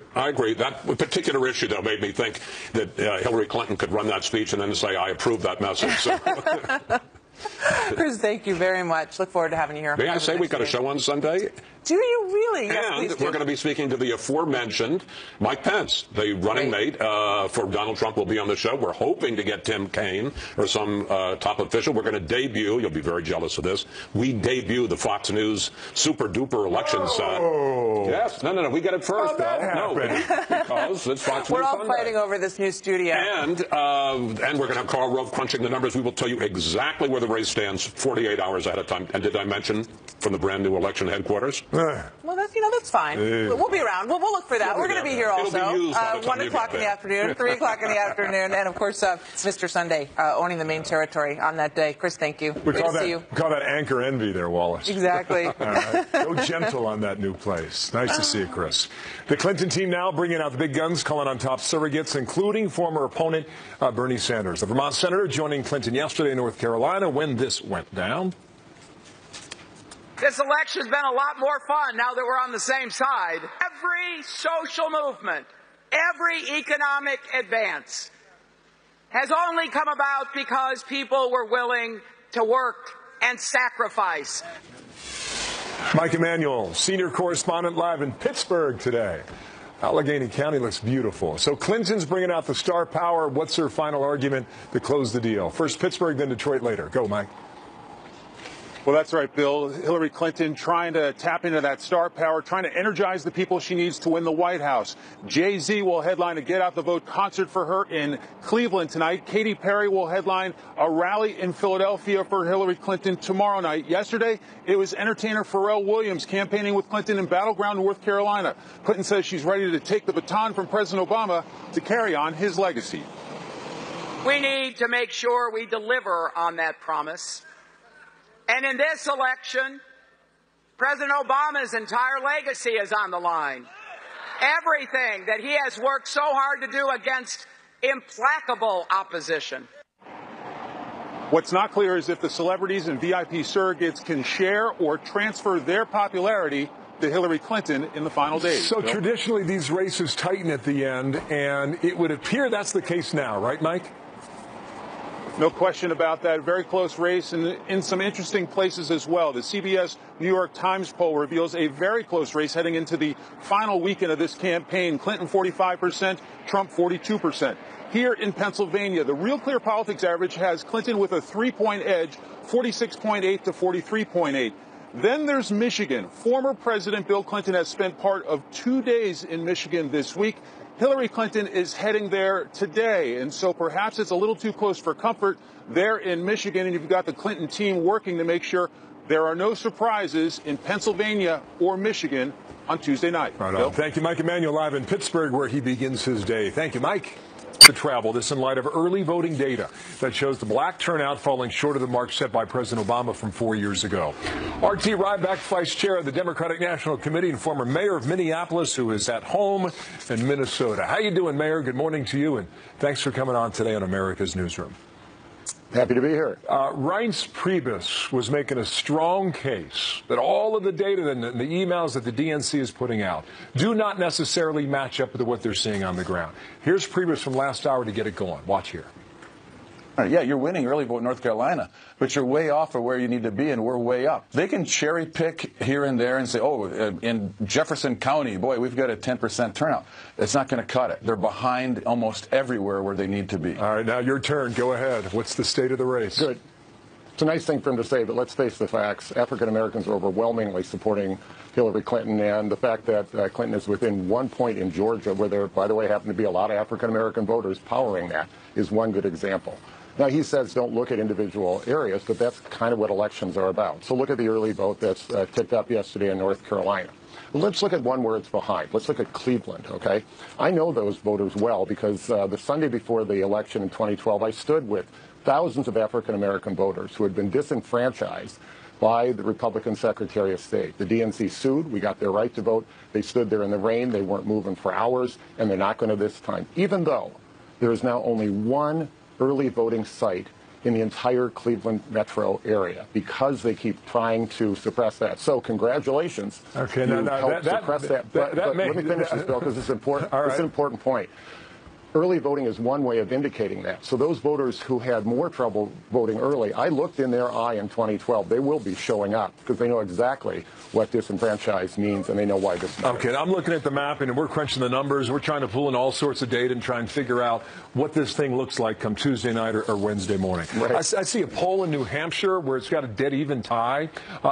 That particular issue, though, made me think that Hillary Clinton could run that speech and then say, I approve that message. So. Chris, thank you very much. Look forward to having you here. May I say we've got a show on Sunday? Do you really? And yes, we're going to be speaking to the aforementioned Mike Pence, the running mate for Donald Trump, will be on the show. We're hoping to get Tim Kaine or some top official. We're going to debut, you'll be very jealous of this, we debut the Fox News super-duper election set. Yes, no, we get it first, though. Because it's Fox News We're all Sunday. Fighting over this new studio. And we're going to have Karl Rove crunching the numbers. We will tell you exactly where the race stands 48 hours ahead of time. And did I mention from the brand new election headquarters? Well, that's fine. We'll be around. We'll look for that. We're going to be here also. 1 o'clock in the afternoon, 3 o'clock in the afternoon, and of course, Mr. Sunday owning the main territory on that day. Chris, thank you. We call that anchor envy there, Wallace. Exactly. Go gentle on that new place. Nice to see you, Chris. The Clinton team now bringing out the big guns, calling on top surrogates, including former opponent Bernie Sanders. The Vermont senator joining Clinton yesterday in North Carolina when this went down. This election's been a lot more fun now that we're on the same side. Every social movement, every economic advance has only come about because people were willing to work and sacrifice. Mike Emanuel, senior correspondent, live in Pittsburgh today. Allegheny County looks beautiful. So Clinton's bringing out the star power. What's her final argument to close the deal? First Pittsburgh, then Detroit later. Go, Mike. Well, that's right, Bill. Hillary Clinton trying to tap into that star power, trying to energize the people she needs to win the White House. Jay-Z will headline a Get Out the Vote concert for her in Cleveland tonight. Katy Perry will headline a rally in Philadelphia for Hillary Clinton tomorrow night. Yesterday, it was entertainer Pharrell Williams campaigning with Clinton in battleground North Carolina. Clinton says she's ready to take the baton from President Obama to carry on his legacy. We need to make sure we deliver on that promise. And in this election, President Obama's entire legacy is on the line. Everything that he has worked so hard to do against implacable opposition. What's not clear is if the celebrities and VIP surrogates can share or transfer their popularity to Hillary Clinton in the final days. So traditionally, these races tighten at the end, and it would appear that's the case now, right, Mike? No question about that. Very close race and in some interesting places as well. The CBS New York Times poll reveals a very close race heading into the final weekend of this campaign. Clinton 45%, Trump 42%. Here in Pennsylvania, the Real Clear Politics average has Clinton with a 3-point edge, 46.8 to 43.8. Then there's Michigan. Former President Bill Clinton has spent part of 2 days in Michigan this week. Hillary Clinton is heading there today, and so perhaps it's a little too close for comfort there in Michigan, and you've got the Clinton team working to make sure there are no surprises in Pennsylvania or Michigan on Tuesday night. Right on. Thank you, Mike Emanuel, live in Pittsburgh, where he begins his day. Thank you, Mike. To travel. This in light of early voting data that shows the black turnout falling short of the mark set by President Obama from 4 years ago. R.T. Ryback, Vice Chair of the Democratic National Committee and former mayor of Minneapolis, who is at home in Minnesota. How you doing, Mayor? Good morning to you, and thanks for coming on today on America's Newsroom. Happy to be here. Reince Priebus was making a strong case that all of the data and the emails that the DNC is putting out do not necessarily match up with what they're seeing on the ground. Here's Priebus from last hour to get it going. Watch here. Yeah, you're winning early vote in North Carolina, but you're way off of where you need to be, and we're way up. They can cherry pick here and there and say, oh, in Jefferson County, boy, we've got a 10% turnout. It's not going to cut it. They're behind almost everywhere where they need to be. All right, now your turn. Go ahead. What's the state of the race? Good. It's a nice thing for him to say, but let's face the facts. African Americans are overwhelmingly supporting Hillary Clinton, and the fact that Clinton is within 1 point in Georgia, where there, by the way, happen to be a lot of African American voters powering that, is one good example. Now, he says don't look at individual areas, but that's kind of what elections are about. So look at the early vote that's ticked up yesterday in North Carolina. Let's look at one where it's behind. Let's look at Cleveland, okay? I know those voters well because the Sunday before the election in 2012, I stood with thousands of African-American voters who had been disenfranchised by the Republican Secretary of State. The DNC sued. We got their right to vote. They stood there in the rain. They weren't moving for hours, and they're not going to this time, even though there is now only one early voting site in the entire Cleveland metro area because they keep trying to suppress that. So congratulations. Okay, you helped suppress that. But let me finish this, Bill, because it's important. All right. It's an important point. Early voting is one way of indicating that. So those voters who had more trouble voting early, I looked in their eye in 2012. They will be showing up because they know exactly what disenfranchised means and they know why this matters. Okay, I'm looking at the map and we're crunching the numbers. We're trying to pull in all sorts of data and try and figure out what this thing looks like come Tuesday night or Wednesday morning. Right. I see a poll in New Hampshire where it's got a dead even tie.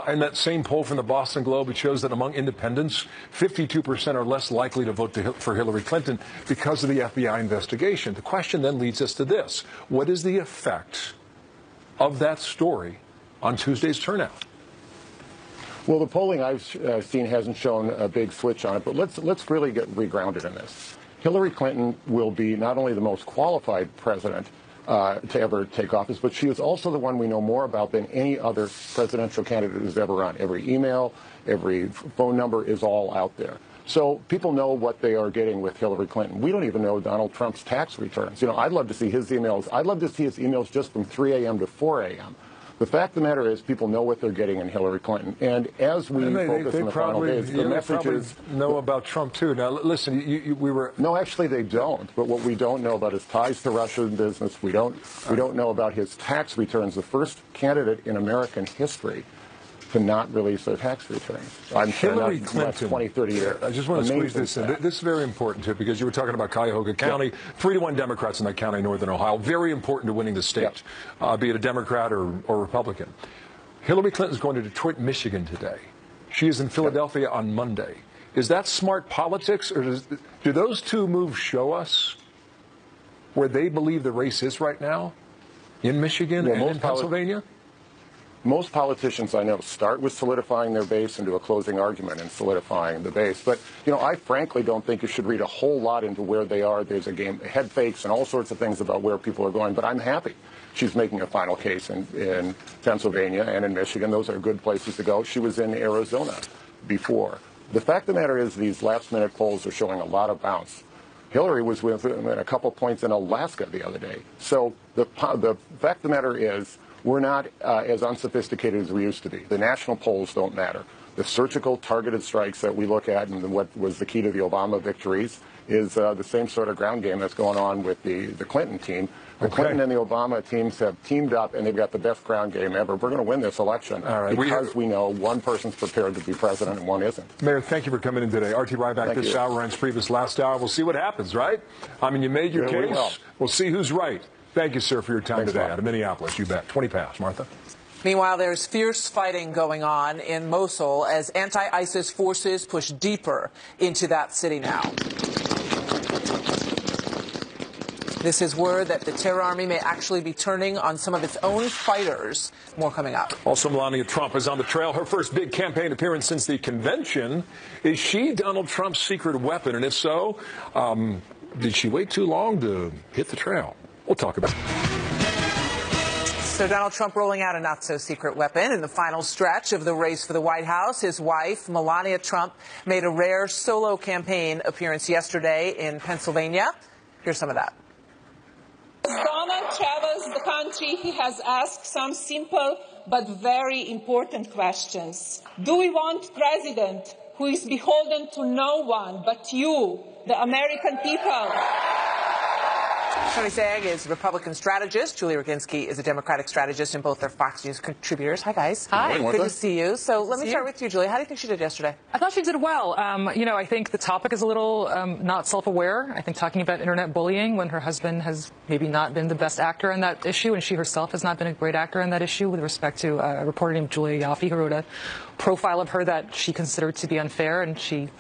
And that same poll from the Boston Globe, it shows that among independents, 52% are less likely to vote for Hillary Clinton because of the FBI investigation. The question then leads us to this. What is the effect of that story on Tuesday's turnout? Well, the polling I've seen hasn't shown a big switch on it, but let's really get regrounded in this. Hillary Clinton will be not only the most qualified president to ever take office, but she is also the one we know more about than any other presidential candidate who's ever run. Every email, every phone number is all out there. So people know what they are getting with Hillary Clinton. We don't even know Donald Trump's tax returns. You know, I'd love to see his emails. I'd love to see his emails just from 3 a.m. to 4 a.m. The fact of the matter is people know what they're getting in Hillary Clinton. And as we focus in the final days, the message is... know about Trump, too. Now, listen, we were... No, actually, they don't. But what we don't know about his ties to Russian business, we don't know about his tax returns. The first candidate in American history to not release their tax returns. Hillary Clinton, 20, 30 years. I just want to squeeze this in. This is very important, too, because you were talking about Cuyahoga County. 3-1 Democrats in that county, northern Ohio. Very important to winning the state, be it a Democrat or Republican. Hillary Clinton is going to Detroit, Michigan today. She is in Philadelphia on Monday. Is that smart politics, or do those two moves show us where they believe the race is right now in Michigan and in Pennsylvania? Most politicians I know start with solidifying their base into a closing argument and solidifying the base. But, you know, I frankly don't think you should read a whole lot into where they are. There's a game, head fakes and all sorts of things about where people are going. But I'm happy she's making a final case in Pennsylvania and in Michigan. Those are good places to go. She was in Arizona before. The fact of the matter is these last-minute polls are showing a lot of bounce. Hillary was within a couple points in Alaska the other day. So the fact of the matter is, we're not as unsophisticated as we used to be. The national polls don't matter. The surgical targeted strikes that we look at, and what was the key to the Obama victories, is the same sort of ground game that's going on with the Clinton team. The Clinton and the Obama teams have teamed up, and they've got the best ground game ever. We're going to win this election because we know one person's prepared to be president and one isn't. Mayor, thank you for coming in today. R.T. Ryback this hour, Ryan's previous last hour. We'll see what happens, right? I mean, you made your case. We'll see who's right. Thank you, sir, for your time today out of Minneapolis. You bet. 20 past. Martha? Meanwhile, there's fierce fighting going on in Mosul as anti-ISIS forces push deeper into that city now. This is word that the terror army may actually be turning on some of its own fighters. More coming up. Also, Melania Trump is on the trail. Her first big campaign appearance since the convention. Is she Donald Trump's secret weapon? And if so, did she wait too long to hit the trail? We'll talk about it. So Donald Trump rolling out a not-so-secret weapon in the final stretch of the race for the White House. His wife, Melania Trump, made a rare solo campaign appearance yesterday in Pennsylvania. Here's some of that. As Donald travels the country, he has asked some simple but very important questions. Do we want a president who is beholden to no one but you, the American people? Tony Zag is a Republican strategist. Julie Roginski is a Democratic strategist, and both are Fox News contributors. Hi, guys. Hi. Good to see you. So let me start with you, Julie. How do you think she did yesterday? I thought she did well. I think the topic is a little not self-aware. I think talking about internet bullying when her husband has maybe not been the best actor in that issue, and she herself has not been a great actor in that issue with respect to a reporter named Julia Yaffe who wrote a profile of her that she considered to be unfair, and she,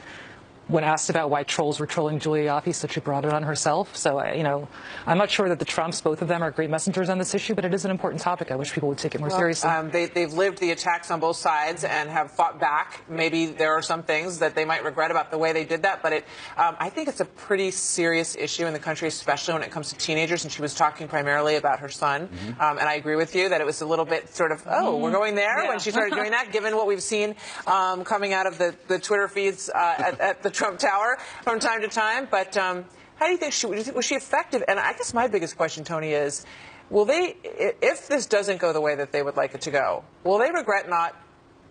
when asked about why trolls were trolling Julia Yaffe, said she brought it on herself. So, I'm not sure that the Trumps, both of them, are great messengers on this issue, but it is an important topic. I wish people would take it more seriously. They've lived the attacks on both sides and have fought back. Maybe there are some things that they might regret about the way they did that, but I think it's a pretty serious issue in the country, especially when it comes to teenagers, and she was talking primarily about her son. And I agree with you that it was a little bit sort of, we're going there when she started doing that, given what we've seen coming out of the Twitter feeds at the Trump Tower from time to time. But how do you think was she effective? And I guess my biggest question, Tony, is will they, if this doesn't go the way that they would like it to go, will they regret not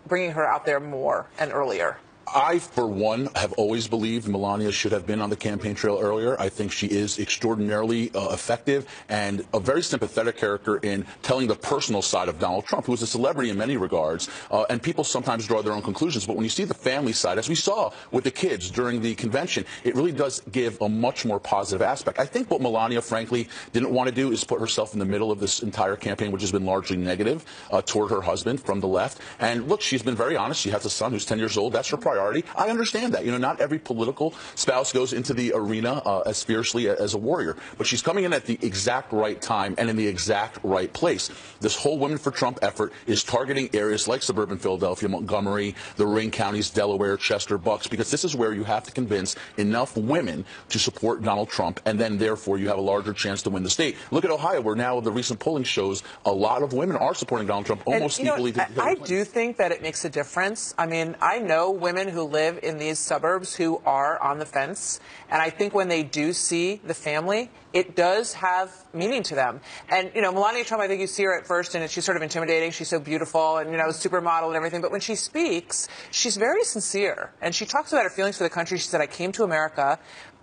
bringing her out there more and earlier? I, for one, have always believed Melania should have been on the campaign trail earlier. I think she is extraordinarily effective and a very sympathetic character in telling the personal side of Donald Trump, who is a celebrity in many regards. And people sometimes draw their own conclusions. But when you see the family side, as we saw with the kids during the convention, it really does give a much more positive aspect. I think what Melania, frankly, didn't want to do is put herself in the middle of this entire campaign, which has been largely negative toward her husband from the left. And look, she's been very honest. She has a son who's 10 years old. That's her priority. I understand that. Not every political spouse goes into the arena as fiercely as a warrior. But she's coming in at the exact right time and in the exact right place. This whole Women for Trump effort is targeting areas like suburban Philadelphia, Montgomery, the Ring counties, Delaware, Chester, Bucks, because this is where you have to convince enough women to support Donald Trump, and then, therefore, you have a larger chance to win the state. Look at Ohio, where now the recent polling shows a lot of women are supporting Donald Trump almost equally. I do think that it makes a difference. I mean, I know women who live in these suburbs who are on the fence, and I think when they do see the family, it does have meaning to them. And, Melania Trump, I think you see her at first, and she's sort of intimidating. She's so beautiful and, supermodel and everything. But when she speaks, she's very sincere. And she talks about her feelings for the country. She said, I came to America,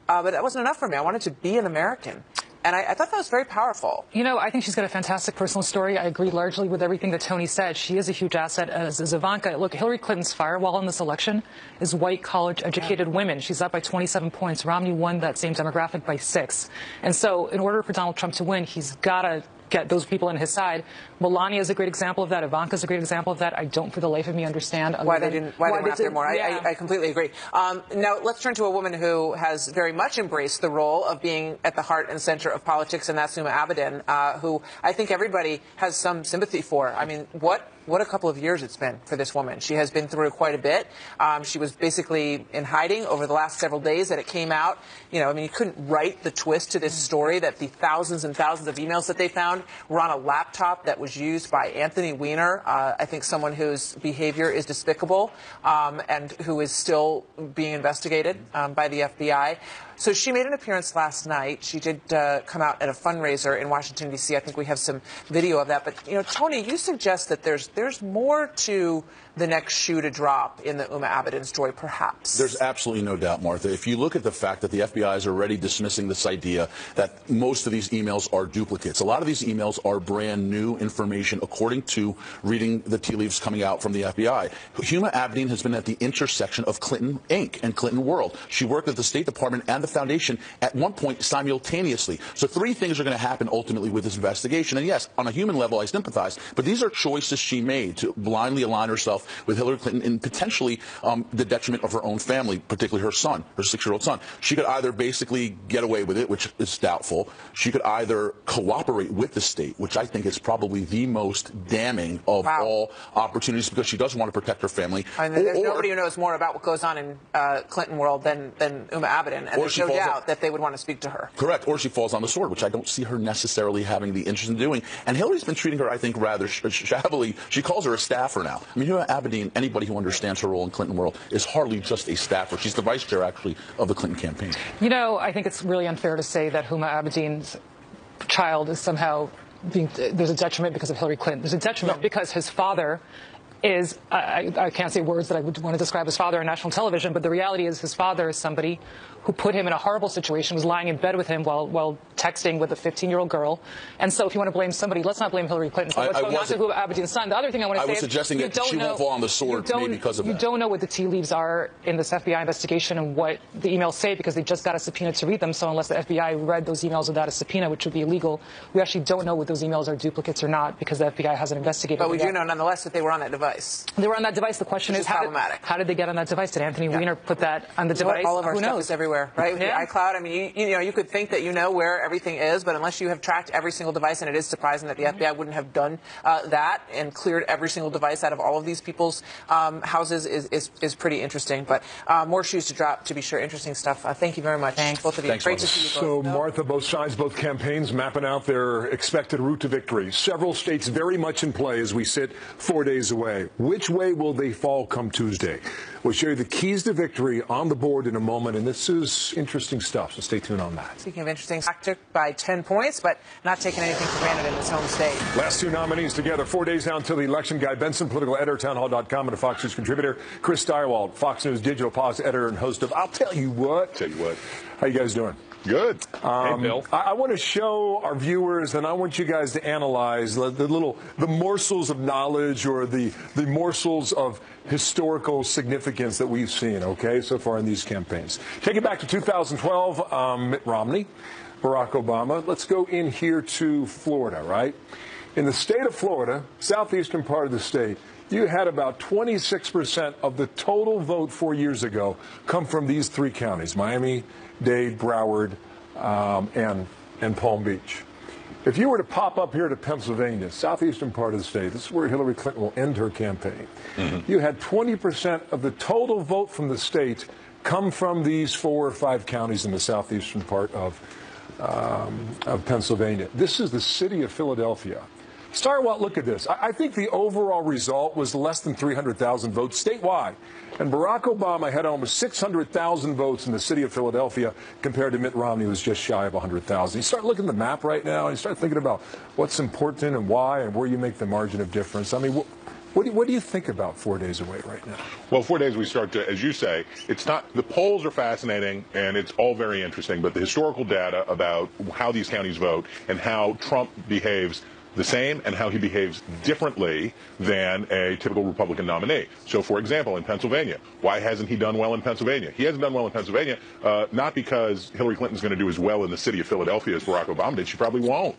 but that wasn't enough for me. I wanted to be an American. And I thought that was very powerful. I think she's got a fantastic personal story. I agree largely with everything that Tony said. She is a huge asset, as is Ivanka. Look, Hillary Clinton's firewall in this election is white, college-educated women. She's up by 27 points. Romney won that same demographic by 6. And so in order for Donald Trump to win, he's got to get those people on his side. Melania is a great example of that. Ivanka's a great example of that. I don't for the life of me understand why they didn't went after more. I completely agree. Now let's turn to a woman who has very much embraced the role of being at the heart and center of politics, and that's Huma Abedin, who I think everybody has some sympathy for. I mean, what what a couple of years it's been for this woman. She has been through quite a bit. She was basically in hiding over the last several days that it came out. You know, I mean, you couldn't write the twist to this story that the thousands and thousands of emails that they found were on a laptop that was used by Anthony Weiner, I think someone whose behavior is despicable and who is still being investigated by the FBI. So she made an appearance last night. She did come out at a fundraiser in Washington, D.C. I think we have some video of that. But, you know, Tony, you suggest that there's more to the next shoe to drop in the Huma Abedin story, perhaps. There's absolutely no doubt, Martha. If you look at the fact that the FBI is already dismissing this idea that most of these emails are duplicates, a lot of these emails are brand new information, according to reading the tea leaves coming out from the FBI. Huma Abedin has been at the intersection of Clinton Inc. and Clinton World. She worked at the State Department and the Foundation at one point simultaneously. So three things are going to happen ultimately with this investigation. And yes, on a human level, I sympathize, but these are choices she made to blindly align herself with Hillary Clinton and potentially the detriment of her own family, particularly her son, her 6-year-old son. She could either basically get away with it, which is doubtful. She could either cooperate with the state, which I think is probably the most damning of all opportunities because she doesn't want to protect her family. I mean, there's nobody who knows more about what goes on in Clinton world than Huma Abedin, and there's no doubt that they would want to speak to her. Correct. Or she falls on the sword, which I don't see her necessarily having the interest in doing. And Hillary's been treating her, I think, rather shabbily. She calls her a staffer now. I mean, Huma Abedin, anybody who understands her role in Clinton world, is hardly just a staffer. She's the vice chair, actually, of the Clinton campaign. You know, I think it's really unfair to say that Huma Abedin's child is somehow there's a detriment because of Hillary Clinton. There's a detriment because his father is, I can't say words that I would want to describe his father on national television, but the reality is his father is somebody who put him in a horrible situation, was lying in bed with him while texting with a 15-year-old girl. And so if you want to blame somebody, let's not blame Hillary Clinton for what's going on to Huma Abedin's son. The other thing I want to say is I was suggesting that she won't fall on the sword maybe because of that. You don't know what the tea leaves are in this FBI investigation and what the emails say because they just got a subpoena to read them. So unless the FBI read those emails without a subpoena, which would be illegal, we actually don't know what those emails are duplicates or not because the FBI hasn't investigated. But we do know nonetheless that they were on that device. They were on that device. The question is how did they get on that device? Did Anthony Weiner put that on the device? All of our Who stuff knows? is everywhere, right? With your iCloud. I mean, you know, you could think that you know where everything is, but unless you have tracked every single device, and it is surprising that the FBI wouldn't have done that and cleared every single device out of all of these people's houses is pretty interesting. But more shoes to drop, to be sure. Interesting stuff. Thank you very much, both of you. Thanks, Great to see you both. So, Martha, both sides, both campaigns mapping out their expected route to victory. Several states very much in play as we sit 4 days away. Which way will they fall come Tuesday? We'll show you the keys to victory on the board in a moment, and this is interesting stuff, so stay tuned on that. Speaking of interesting, by 10 points, but not taking anything for granted in his home state. Last two nominees together, 4 days now until the election. Guy Benson, political editor, townhall.com, and a Fox News contributor. Chris Steiwald, Fox News digital policy editor and host of I'll Tell You What. How you guys doing? Good. Hey, Bill. I want to show our viewers, and I want you guys to analyze the morsels of knowledge or the morsels of historical significance that we've seen, okay, so far in these campaigns. Take it back to 2012, Mitt Romney, Barack Obama. Let's go in here to Florida, right? In the state of Florida, southeastern part of the state, you had about 26% of the total vote 4 years ago come from these three counties, Miami, Dade, Broward, and Palm Beach. If you were to pop up here to Pennsylvania, southeastern part of the state, this is where Hillary Clinton will end her campaign. You had 20% of the total vote from the state come from these 4 or 5 counties in the southeastern part of Pennsylvania. This is the city of Philadelphia. Starwalt, look at this. I think the overall result was less than 300,000 votes statewide. And Barack Obama had almost 600,000 votes in the city of Philadelphia compared to Mitt Romney, who was just shy of 100,000. You start looking at the map right now, and you start thinking about what's important and why and where you make the margin of difference. I mean, what do you think about 4 days away right now? Well, 4 days we start to, as you say, it's not, the polls are fascinating and it's all very interesting, but the historical data about how these counties vote and how Trump behaves the same and how he behaves differently than a typical Republican nominee. So, for example, in Pennsylvania, why hasn't he done well in Pennsylvania? He hasn't done well in Pennsylvania, not because Hillary Clinton's going to do as well in the city of Philadelphia as Barack Obama did. She probably won't.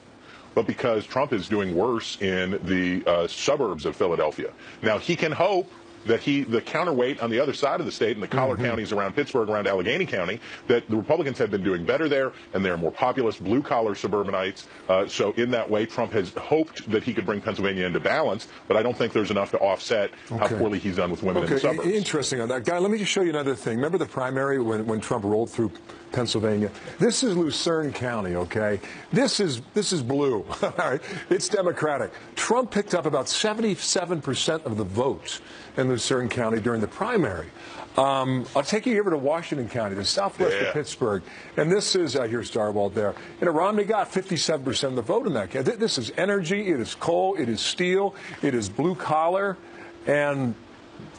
But because Trump is doing worse in the suburbs of Philadelphia. Now, he can hope that the counterweight on the other side of the state in the collar counties around Pittsburgh, around Allegheny County, that the Republicans have been doing better there, and they're more populist, blue-collar suburbanites. So in that way, Trump has hoped that he could bring Pennsylvania into balance, but I don't think there's enough to offset how poorly he's done with women in the suburbs. Interesting on that. Guy, let me just show you another thing. Remember the primary when Trump rolled through Pennsylvania? This is Lucerne County, okay? This is blue, all right? It's Democratic. Trump picked up about 77% of the votes in Lucerne County during the primary. I'll take you over to Washington County, the southwest of Pittsburgh, and this is, here's Darwald there. Romney got 57% of the vote in that county. This is energy, it is coal, it is steel, it is blue collar, and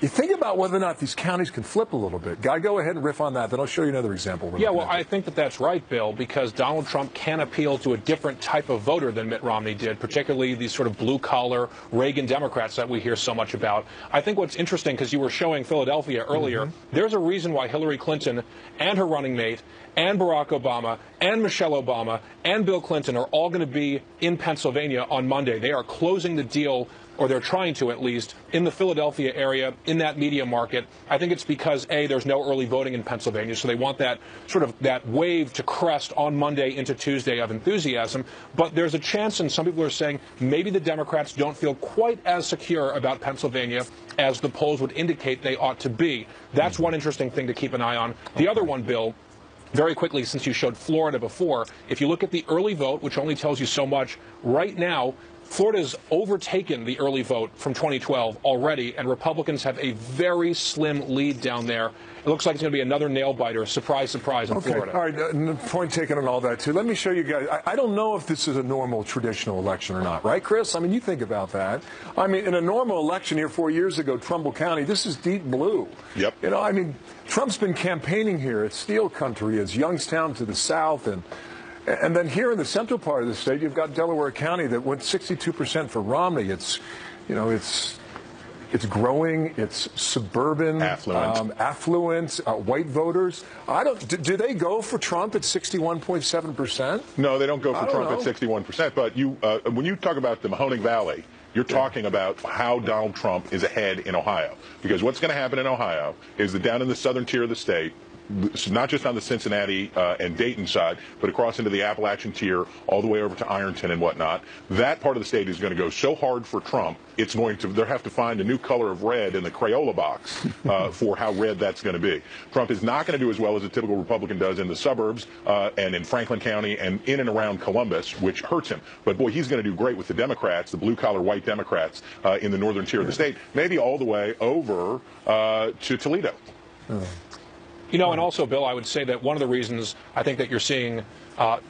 you think about whether or not these counties can flip a little bit. Guy, go ahead and riff on that. Then I'll show you another example. Yeah, well, I think that's right, Bill, because Donald Trump can appeal to a different type of voter than Mitt Romney did, particularly these sort of blue-collar Reagan Democrats that we hear so much about. I think what's interesting, because you were showing Philadelphia earlier, there's a reason why Hillary Clinton and her running mate and Barack Obama and Michelle Obama and Bill Clinton are all going to be in Pennsylvania on Monday. They are closing the deal, or they're trying to at least, in the Philadelphia area, in that media market. I think it's because, A, there's no early voting in Pennsylvania, so they want that sort of that wave to crest on Monday into Tuesday of enthusiasm. But there's a chance, and some people are saying, maybe the Democrats don't feel quite as secure about Pennsylvania as the polls would indicate they ought to be. That's one interesting thing to keep an eye on. The other one, Bill, very quickly, since you showed Florida before, if you look at the early vote, which only tells you so much, right now, Florida's overtaken the early vote from 2012 already, and Republicans have a very slim lead down there. It looks like it's going to be another nail-biter, surprise, surprise, in Florida. All right, point taken on all that, too. Let me show you guys. I don't know if this is a normal traditional election or not, right, Chris? I mean, you think about that. I mean, in a normal election here 4 years ago, Trumbull County, this is deep blue. Yep. You know, I mean, Trump's been campaigning here. It's steel country. It's Youngstown to the south, and then here in the central part of the state, you've got Delaware County that went 62% for Romney. It's, you know, it's growing. It's suburban, affluent, white voters. Do they go for Trump at 61.7%? No, they don't go for Trump at 61%. But when you talk about the Mahoning Valley, you're talking about how Donald Trump is ahead in Ohio. Because what's going to happen in Ohio is that down in the southern tier of the state, not just on the Cincinnati and Dayton side, but across into the Appalachian tier, all the way over to Ironton and whatnot, that part of the state is going to go so hard for Trump, it's going to, they'll have to find a new color of red in the Crayola box for how red that's going to be. Trump is not going to do as well as a typical Republican does in the suburbs and in Franklin County and in and around Columbus, which hurts him. But boy, he's going to do great with the Democrats, the blue-collar white Democrats in the northern tier of the state, maybe all the way over to Toledo. You know, and also, Bill, I would say that one of the reasons I think that you're seeing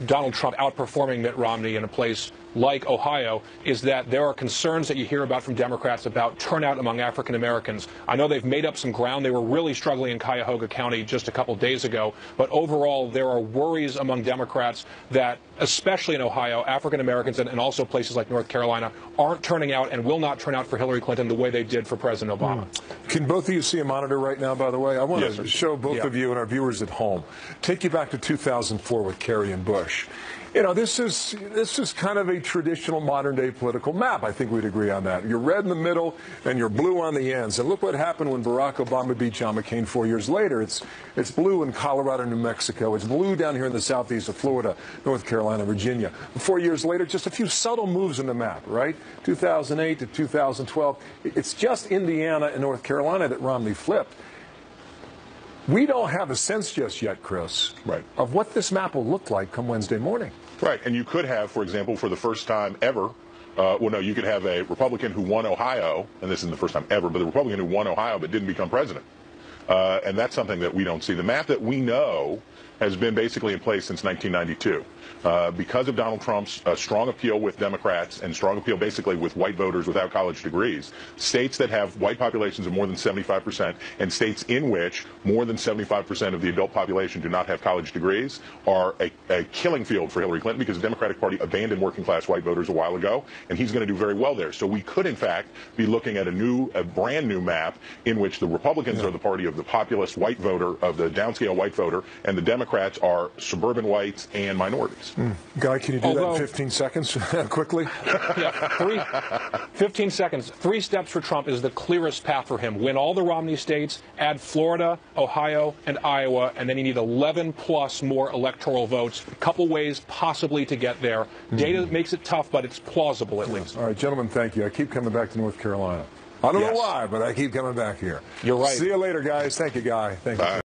Donald Trump outperforming Mitt Romney in a place like Ohio is that there are concerns that you hear about from Democrats about turnout among African Americans. I know they've made up some ground. They were really struggling in Cuyahoga County just a couple days ago. But overall, there are worries among Democrats that, especially in Ohio, African Americans and also places like North Carolina aren't turning out and will not turn out for Hillary Clinton the way they did for President Obama. Can both of you see a monitor right now, by the way? I want to show both of you and our viewers at home. Take you back to 2004 with Kerry and Bush. You know, this is kind of a traditional modern-day political map. I think we'd agree on that. You're red in the middle, and you're blue on the ends. And look what happened when Barack Obama beat John McCain 4 years later. It's blue in Colorado, New Mexico. It's blue down here in the southeast of Florida, North Carolina, Virginia. 4 years later, just a few subtle moves in the map, right? 2008 to 2012. It's just Indiana and North Carolina that Romney flipped. We don't have a sense just yet, Chris, of what this map will look like come Wednesday morning. Right, and you could have, for example, for the first time ever, well, no, you could have a Republican who won Ohio, and this isn't the first time ever, but the Republican who won Ohio but didn't become president. And that's something that we don't see. The map that we know has been basically in place since 1992. Because of Donald Trump's strong appeal with Democrats and strong appeal basically with white voters without college degrees, states that have white populations of more than 75% and states in which more than 75% of the adult population do not have college degrees are a killing field for Hillary Clinton because the Democratic Party abandoned working class white voters a while ago, and he's going to do very well there. So we could, in fact, be looking at a brand new map in which the Republicans are the party of the populist white voter, of the downscale white voter, and the Democrats Democrats are suburban whites and minorities. Guy, can you do that in 15 seconds quickly? Yeah, 15 seconds. 3 steps for Trump is the clearest path for him. Win all the Romney states, add Florida, Ohio, and Iowa, and then you need 11 plus more electoral votes. A couple ways possibly to get there. Data makes it tough, but it's plausible at least. All right, gentlemen, thank you. I keep coming back to North Carolina. I don't know why, but I keep coming back here. You're right. See you later, guys. Thank you, Guy. Thank you.